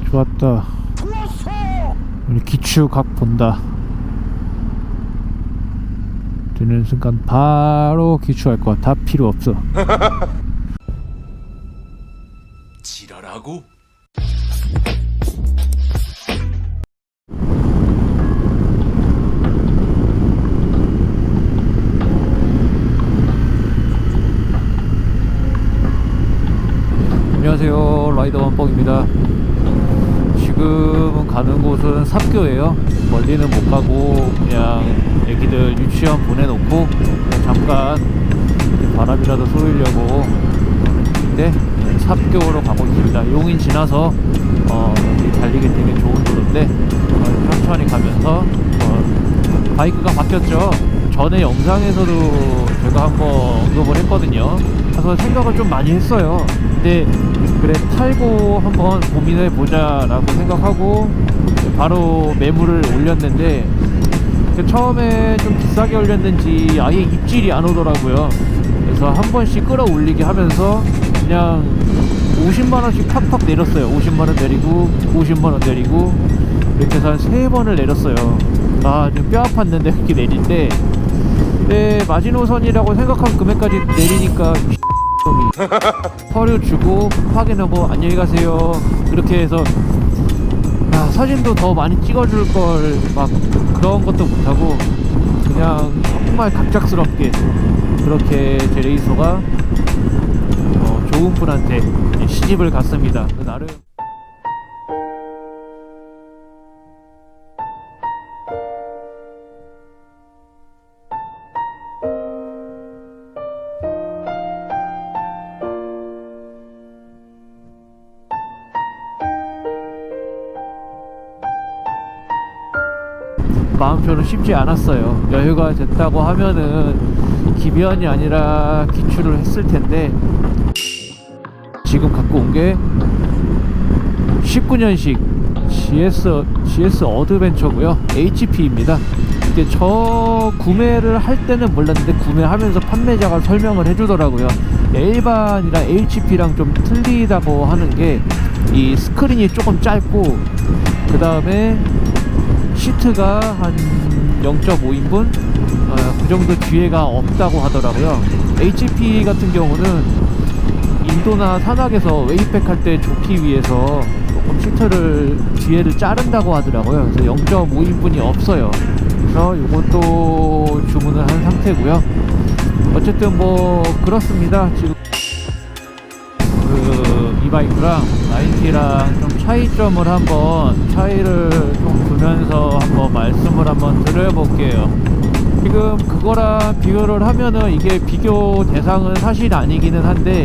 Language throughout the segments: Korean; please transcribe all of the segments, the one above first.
좋았다. 우리 기추 각 본다. 되는 순간 바로 기추할 거야. 다 필요 없어. 지랄하고. 안녕하세요, 라이더 원뻥입니다. 지금은 가는 곳은 삽교예요. 멀리는 못 가고 그냥 애기들 유치원 보내놓고 그냥 잠깐 바람이라도 쏘이려고 근데 삽교로 가고 있습니다. 용인 지나서 달리기 되게 좋은 도로인데 천천히 가면서 바이크가 바뀌었죠. 전에 영상에서도 제가 한번 언급을 했거든요. 그래서 생각을 좀 많이 했어요. 근데 그래 팔고 한번 고민해보자 라고 생각하고 바로 매물을 올렸는데 처음에 좀 비싸게 올렸는지 아예 입질이 안 오더라고요. 그래서 한 번씩 끌어올리게 하면서 그냥 50만원씩 팍팍 내렸어요. 50만원 내리고 50만원 내리고 이렇게 해서 한 3번을 내렸어요. 아 지금 뼈 아팠는데 그렇게 내릴 때 마지노선이라고 생각한 금액까지 내리니까 서류 주고 확인하고 안녕히 가세요 그렇게 해서 사진도 더 많이 찍어줄 걸 막 그런 것도 못하고 그냥 정말 갑작스럽게 그렇게 제 레이서가 좋은 분한테 시집을 갔습니다. 나름 마음표는 쉽지 않았어요. 여유가 됐다고 하면은 기변이 아니라 기출을 했을 텐데 지금 갖고 온 게 19년식 GS 어드벤처고요. HP입니다. 이게 저 구매를 할 때는 몰랐는데 구매하면서 판매자가 설명을 해주더라고요. 일반이랑 HP랑 좀 틀리다고 하는 게 이 스크린이 조금 짧고 그 다음에 시트가 한 0.5인분? 그 정도 뒤에가 없다고 하더라고요. HP 같은 경우는 인도나 산악에서 웨이백 할 때 좋기 위해서 조금 시트를 뒤에를 자른다고 하더라고요. 그래서 0.5인분이 없어요. 그래서 이것도 주문을 한 상태고요. 어쨌든 뭐 그렇습니다. 지금 이 바이크랑 90랑 좀 차이점을 한번 차이를 좀 두면서 한번 말씀을 한번 드려볼게요. 지금 그거랑 비교를 하면은 이게 비교 대상은 사실 아니기는 한데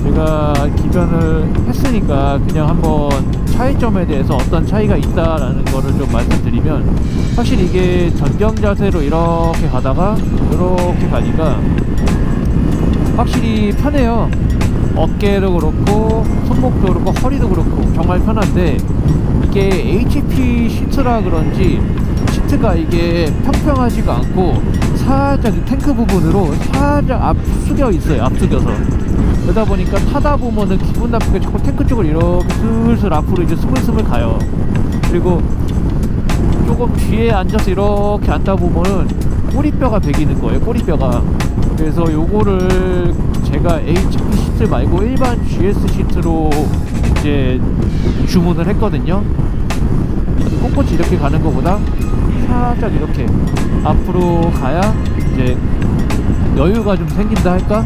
제가 기변을 했으니까 그냥 한번 차이점에 대해서 어떤 차이가 있다라는 거를 좀 말씀드리면 사실 이게 전경 자세로 이렇게 가다가 이렇게 가니까 확실히 편해요. 어깨도 그렇고 손목도 그렇고 허리도 그렇고 정말 편한데 이게 HP 시트라 그런지 시트가 이게 평평하지가 않고 살짝 탱크 부분으로 살짝 앞숙여 있어요. 앞숙여서 그러다 보니까 타다 보면은 기분 나쁘게 자꾸 탱크 쪽을 이렇게 슬슬 앞으로 이제 스물스물 가요. 그리고 조금 뒤에 앉아서 이렇게 앉다 보면은 꼬리뼈가 베기는 거예요. 꼬리뼈가. 그래서 요거를 제가 HP 시트 말고 일반 GS 시트로 이제 주문을 했거든요. 꼿꼿이 이렇게 가는 것보다 살짝 이렇게 앞으로 가야 이제 여유가 좀 생긴다 할까?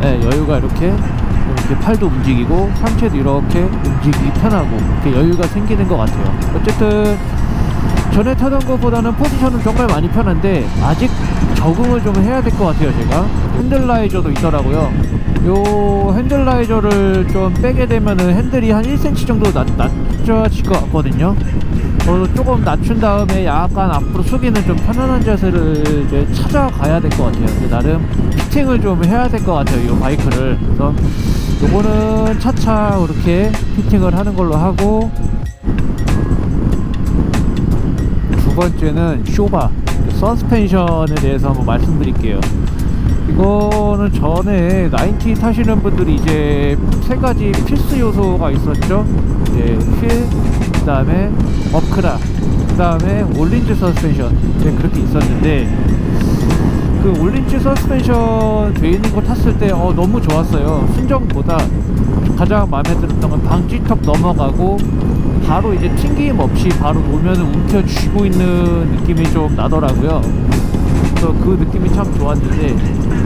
네, 여유가 이렇게 팔도 움직이고 상체도 이렇게 움직이기 편하고 이렇게 여유가 생기는 것 같아요. 어쨌든 전에 타던 것보다는 포지션은 정말 많이 편한데 아직 적응을 좀 해야 될 것 같아요. 제가 핸들라이저도 있더라고요. 요 핸들라이저를 좀 빼게 되면은 핸들이 한 1cm 정도 낮춰질 것 같거든요. 조금 낮춘 다음에 약간 앞으로 숙이는 좀 편안한 자세를 이제 찾아가야 될 것 같아요. 나름 피팅을 좀 해야 될 것 같아요. 이 바이크를. 그래서 요거는 차차 이렇게 피팅을 하는 걸로 하고, 두 번째는 쇼바 서스펜션에 대해서 한번 말씀드릴게요. 이거는 전에 90 타시는 분들이 이제 세 가지 필수 요소가 있었죠. 이제 휠, 그 다음에 업크라, 그 다음에 올린즈 서스펜션. 네, 그렇게 있었는데 그 올린즈 서스펜션 돼 있는 거 탔을 때 너무 좋았어요. 순정보다 가장 마음에 들었던 건 방지턱 넘어가고 바로 이제 튕김 없이 바로 노면을 움켜쥐고 있는 느낌이 좀 나더라고요. 그래서 그 느낌이 참 좋았는데,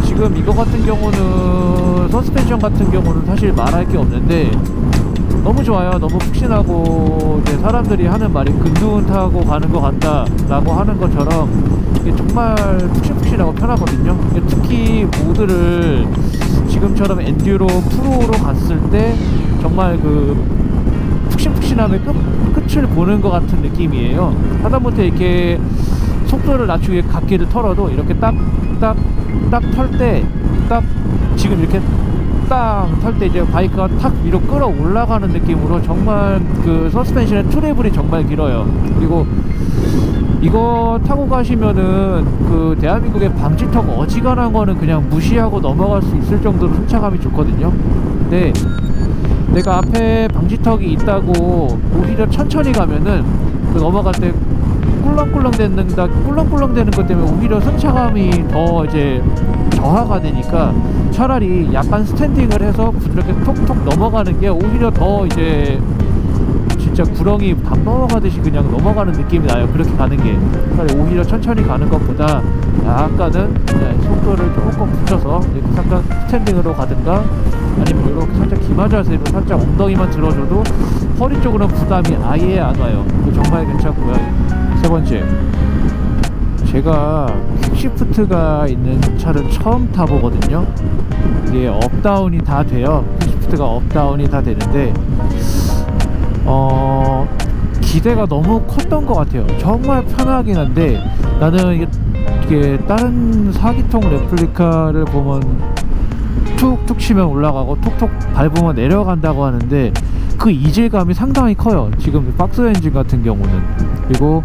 지금 이거 같은 경우는 서스펜션 같은 경우는 사실 말할 게 없는데 너무 좋아요. 너무 푹신하고, 이제 사람들이 하는 말이 근두운 타고 가는 것 같다 라고 하는 것처럼 이게 정말 푹신푹신하고 편하거든요. 특히 모드를 지금처럼 엔듀로 프로로 갔을 때 정말 그 푹신푹신함의 끝을 보는 것 같은 느낌이에요. 하다못해 이렇게 속도를 낮추기 위해 갓길을 털어도 이렇게 딱 털 때, 딱 지금 이렇게 딱 털 때 이제 바이크가 탁 위로 끌어 올라가는 느낌으로 정말 그 서스펜션의 트래블이 정말 길어요. 그리고 이거 타고 가시면은 그 대한민국의 방지턱 어지간한 거는 그냥 무시하고 넘어갈 수 있을 정도로 승차감이 좋거든요. 근데 내가 앞에 방지턱이 있다고 오히려 천천히 가면은 그 넘어갈 때 꿀렁꿀렁 되는 것 때문에 오히려 승차감이 더 이제 저하가 되니까 차라리 약간 스탠딩을 해서 부드럽게 톡톡 넘어가는 게 오히려 더 이제 진짜 구렁이 밥 넘어가듯이 그냥 넘어가는 느낌이 나요. 그렇게 가는 게 오히려 천천히 가는 것보다 약간은 속도를 조금 붙여서 이렇게 잠깐 스탠딩으로 가든가, 아니면 이렇게 살짝 기마자세로 살짝 엉덩이만 들어줘도 허리 쪽으로는 부담이 아예 안 와요. 정말 괜찮고요. 세 번째, 제가 퀵시프트가 있는 차를 처음 타보거든요. 이게 업다운이 다 돼요. 퀵시프트가 업다운이 다 되는데 기대가 너무 컸던 것 같아요. 정말 편하긴 한데, 나는 이게 다른 4기통 레플리카를 보면 툭툭 치면 올라가고 톡톡 밟으면 내려간다고 하는데 그 이질감이 상당히 커요. 지금 박스 엔진 같은 경우는. 그리고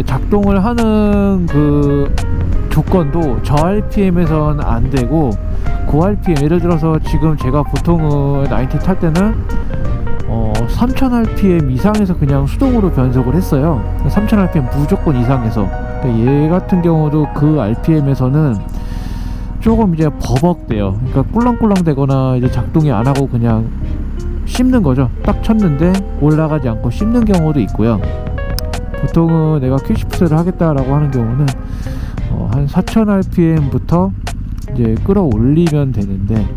작동을 하는 그 조건도 저 RPM에선 안 되고 고 RPM, 예를 들어서 지금 제가 보통은 90 탈 때는 3000rpm 이상에서 그냥 수동으로 변속을 했어요. 3000rpm 무조건 이상에서. 그러니까 얘 같은 경우도 그 RPM에서는 조금 이제 버벅대요. 그러니까 꿀렁꿀렁 되거나 이제 작동이 안 하고 그냥 씹는 거죠. 딱 쳤는데 올라가지 않고 씹는 경우도 있고요. 보통은 내가 퀵시프트를 하겠다라고 하는 경우는 한 4000rpm부터 이제 끌어올리면 되는데,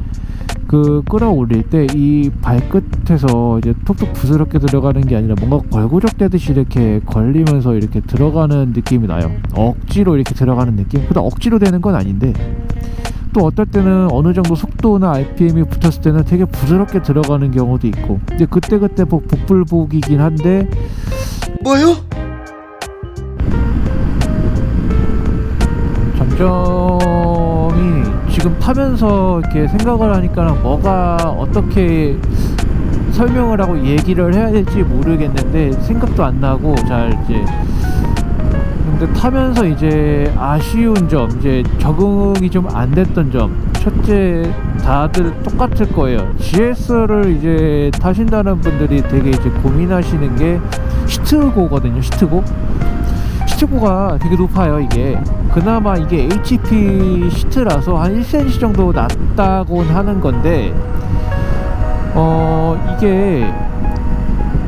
그 끌어올릴 때 이 발끝에서 이제 톡톡 부스럽게 들어가는 게 아니라 뭔가 걸고적대듯이 이렇게 걸리면서 이렇게 들어가는 느낌이 나요. 억지로 이렇게 들어가는 느낌? 근데 억지로 되는 건 아닌데, 또 어떨 때는 어느 정도 속도나 RPM이 붙었을 때는 되게 부드럽게 들어가는 경우도 있고, 이제 그때그때 복불복이긴 한데. 뭐요? 장점이 지금 타면서 이렇게 생각을 하니까 뭐가 어떻게 설명을 하고 얘기를 해야 될지 모르겠는데 생각도 안 나고 잘 이제. 근데 타면서 이제 아쉬운 점, 이제 적응이 좀 안 됐던 점. 첫째, 다들 똑같을 거예요. GS를 이제 타신다는 분들이 되게 이제 고민하시는 게 시트고거든요. 시트고가 되게 높아요. 이게 그나마 이게 HP 시트라서 한 1cm 정도 낮다곤 하는 건데, 이게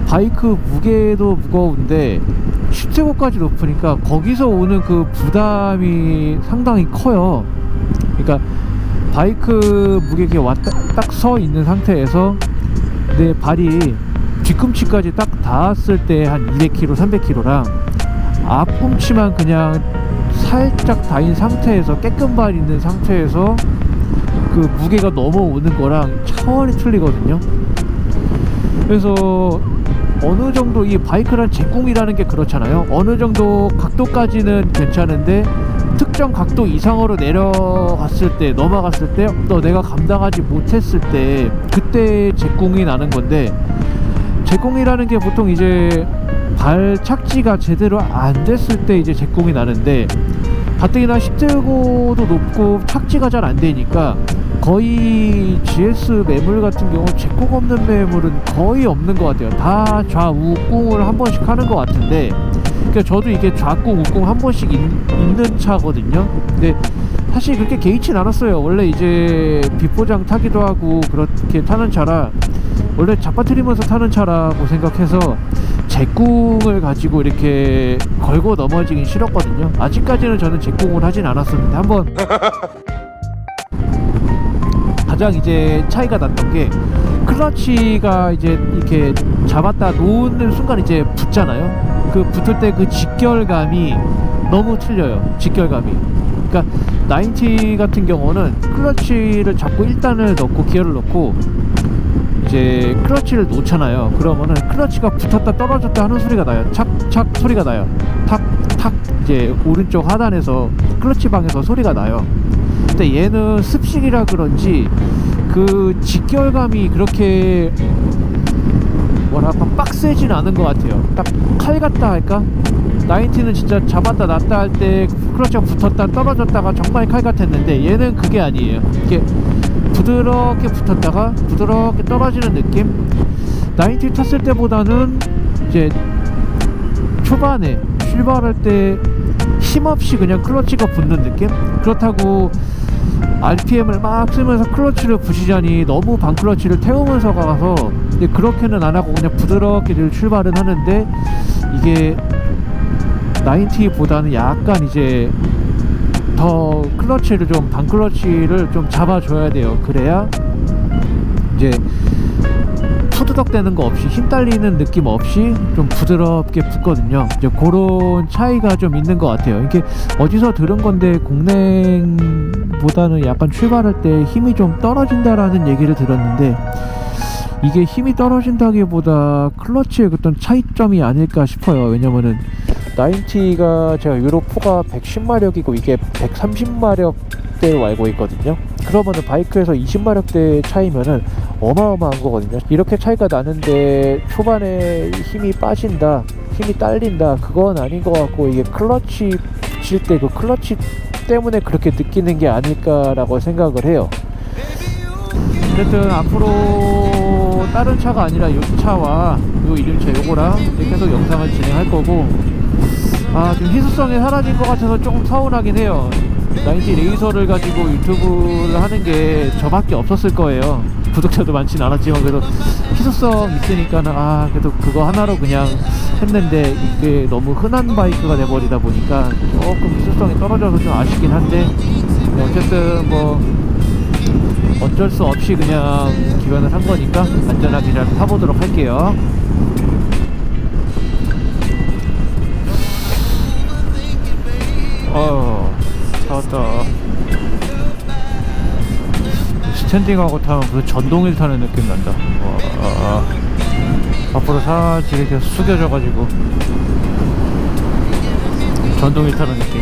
바이크 무게도 무거운데 시트고까지 높으니까 거기서 오는 그 부담이 상당히 커요. 그러니까 바이크 무게에 왔다 딱 서 있는 상태에서 내 발이 뒤꿈치까지 딱 닿았을 때 한 200kg, 300kg랑 앞꿈치만 그냥 살짝 닿인 상태에서, 깨끗발 있는 상태에서 그 무게가 넘어오는 거랑 차원이 틀리거든요. 그래서 어느 정도 이 바이크란 제공이라는 게 그렇잖아요. 어느 정도 각도까지는 괜찮은데 특정 각도 이상으로 내려갔을 때, 넘어갔을 때, 또 내가 감당하지 못했을 때, 그때 제공이 나는 건데, 제공이라는 게 보통 이제 발 착지가 제대로 안 됐을 때 이제 제공이 나는데, 가뜩이나 10대고도 높고 착지가 잘 안 되니까 거의 GS 매물 같은 경우 제공 없는 매물은 거의 없는 것 같아요. 다 좌우궁을 한 번씩 하는 것 같은데, 그러니까 저도 이게 좌궁 우궁 한 번씩 있는 차거든요. 근데 사실 그렇게 개의치 않았어요. 원래 이제 비포장 타기도 하고 그렇게 타는 차라, 원래 잡아뜨리면서 타는 차라고 생각해서 제궁을 가지고 이렇게 걸고 넘어지긴 싫었거든요. 아직까지는 저는 제궁을 하진 않았었는데, 한번 가장 이제 차이가 났던 게, 클러치가 이제 이렇게 잡았다 놓는 순간 이제 붙잖아요. 그 붙을 때 그 직결감이 너무 틀려요. 직결감이. 그러니까 90 같은 경우는 클러치를 잡고 1단을 넣고 기어를 넣고 이제 클러치를 놓잖아요. 그러면은 클러치가 붙었다 떨어졌다 하는 소리가 나요. 착착 소리가 나요. 탁탁 이제 오른쪽 하단에서 클러치 방에서 소리가 나요. 근데 얘는 습식이라 그런지 그 직결감이 그렇게 뭐랄까 빡세진 않은 것 같아요. 딱 칼 같다 할까? 90는 진짜 잡았다 놨다 할 때 클러치가 붙었다 떨어졌다가 정말 칼 같았는데, 얘는 그게 아니에요. 이게 부드럽게 붙었다가 부드럽게 떨어지는 느낌? 90 탔을 때보다는 이제 초반에 출발할 때 힘없이 그냥 클러치가 붙는 느낌? 그렇다고 RPM을 막 쓰면서 클러치를 부시자니 너무 반클러치를 태우면서 가서, 근데 그렇게는 안 하고 그냥 부드럽게 출발은 하는데, 이게 90보다는 약간 이제 더 클러치를 좀 반클러치를 좀 잡아줘야 돼요. 그래야 이제 푸드덕 되는 거 없이, 힘 딸리는 느낌 없이 좀 부드럽게 붙거든요. 이제 그런 차이가 좀 있는 것 같아요. 이게 어디서 들은 건데, 공랭보다는 약간 출발할 때 힘이 좀 떨어진다라는 얘기를 들었는데, 이게 힘이 떨어진다기보다 클러치의 어떤 차이점이 아닐까 싶어요. 왜냐면은 90가 제가 유로4가 110마력이고 이게 130마력대로 알고 있거든요. 그러면은 바이크에서 20마력대 차이면은 어마어마한 거거든요. 이렇게 차이가 나는데 초반에 힘이 빠진다, 힘이 딸린다, 그건 아닌 것 같고, 이게 클러치 붙일 때 그 클러치 때문에 그렇게 느끼는 게 아닐까라고 생각을 해요. 어쨌든 앞으로 다른 차가 아니라 이 차와 요 이름차 요거랑 계속 영상을 진행할 거고, 좀 희소성이 사라진 것 같아서 조금 서운하긴 해요. 90 레이서를 가지고 유튜브를 하는 게 저밖에 없었을 거예요. 구독자도 많진 않았지만 그래도 희소성 있으니까는 그래도 그거 하나로 그냥 했는데, 이게 너무 흔한 바이크가 돼버리다 보니까 조금 희소성이 떨어져서 좀 아쉽긴 한데, 어쨌든 뭐 어쩔 수 없이 그냥 기원을 한 거니까 안전하게 잘 타보도록 할게요. 타왔다. 스탠딩하고 타면 그 전동일 타는 느낌 난다. 앞으로 살짝 이렇게 숙여져가지고 전동일 타는 느낌.